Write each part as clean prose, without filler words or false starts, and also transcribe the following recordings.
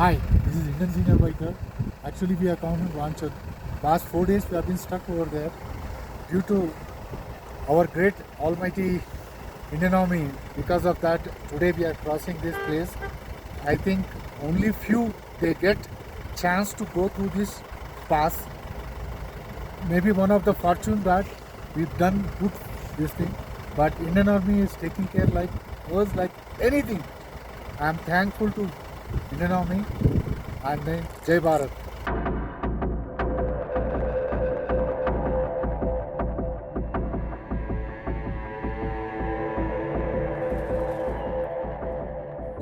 Hi, this is Indian Senior Biker. Actually, we are coming from Ranchad. Last 4 days we have been stuck over there due to our great almighty Indian Army. Because of that, today we are crossing this place. I think only few they get chance to go through this pass. Maybe one of the fortune that we've done good this thing, but Indian Army is taking care like us like anything. I am thankful to Indian Army and then Jai Bharat.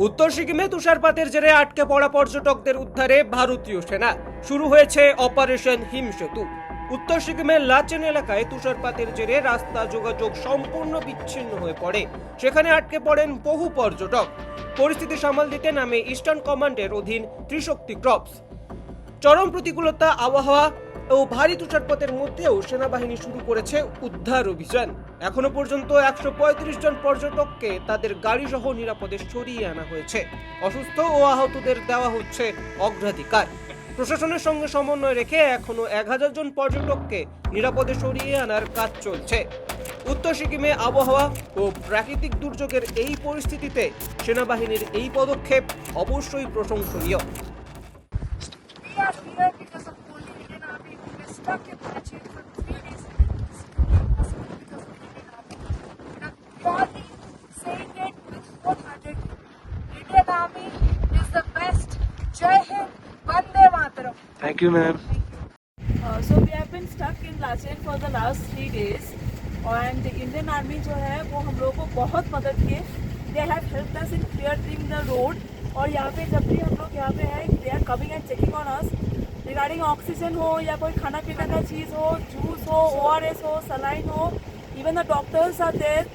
উত্তর সিকিমে তুষারপাতের জেরে আটকে পড়া পর্যটকদের উদ্ধারে ভারতীয় সেনা। শুরু হয়েছে অপারেশন হিমসেতু। উত্তর সিকিমের লাচেন এলাকায় তুষারপাতের জেরে রাস্তা যোগাযোগ সম্পূর্ণ বিচ্ছিন্ন হয়ে পড়ে। সেখানে আটকে পড়েন বহু পর্যটক। পরিস্থিতি সামাল দিতে নামে ইস্টার্ন কমান্ডের অধীন ত্রিশক্তি ক্রপস। চরম প্রতিকূলতা, আবহাওয়া ও ভারী তুষারপাতের মধ্যেও সেনাবাহিনী শুরু করেছে উদ্ধার অভিযান। এখনো পর্যন্ত 135 জন পর্যটককে তাদের গাড়ি সহ নিরাপদে সরিয়ে আনা হয়েছে। অসুস্থ ও আহতদের দেওয়া হচ্ছে অগ্রাধিকার। প্রশাসনের সঙ্গে সমন্বয় রেখে এখনো 1000 জন পর্যটককে নিরাপদে সরিয়ে আনার কাজ চলছে। উত্তর সিকিমে আবহাওয়া ও প্রাকৃতিক দুর্যোগের এই পরিস্থিতিতে সেনাবাহিনীর এই পদক্ষেপ অবশ্যই প্রশংসনীয়। We are here because of only Indian Army. We were stuck in Ranchad for 3 days. It's totally impossible because of Indian Army. And I'm proudly saying it with wholehearted. Indian Army is the best. Jai Hind, Vande Mataram. Thank you, ma'am. So we have been stuck in Lachen for the last 3 days and the Indian Army जो है वो हम लोगों को बहुत मदद किए. They have helped us in clearing the road और यहाँ पे जब भी हम लोग यहाँ पे हैं they are coming and checking on us regarding oxygen हो या कोई खाना पीना का चीज़ हो, जूस हो, ORS हो, सलाइन हो. Even the doctors are there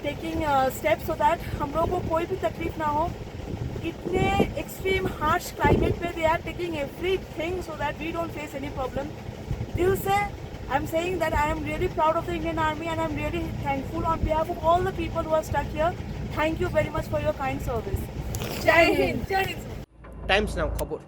taking steps so that हम लोग को कोई भी तकलीफ ना हो. इतने एक्सट्रीम हार्श क्लाइमेट पे they are taking everything so that we don't face any problem. दिल से I'm saying that I am really proud of the Indian Army and I'm really thankful on behalf of all the people who are stuck here. Thank you very much for your kind service. Jai Hind. Jai Hind. Times নাও খবর।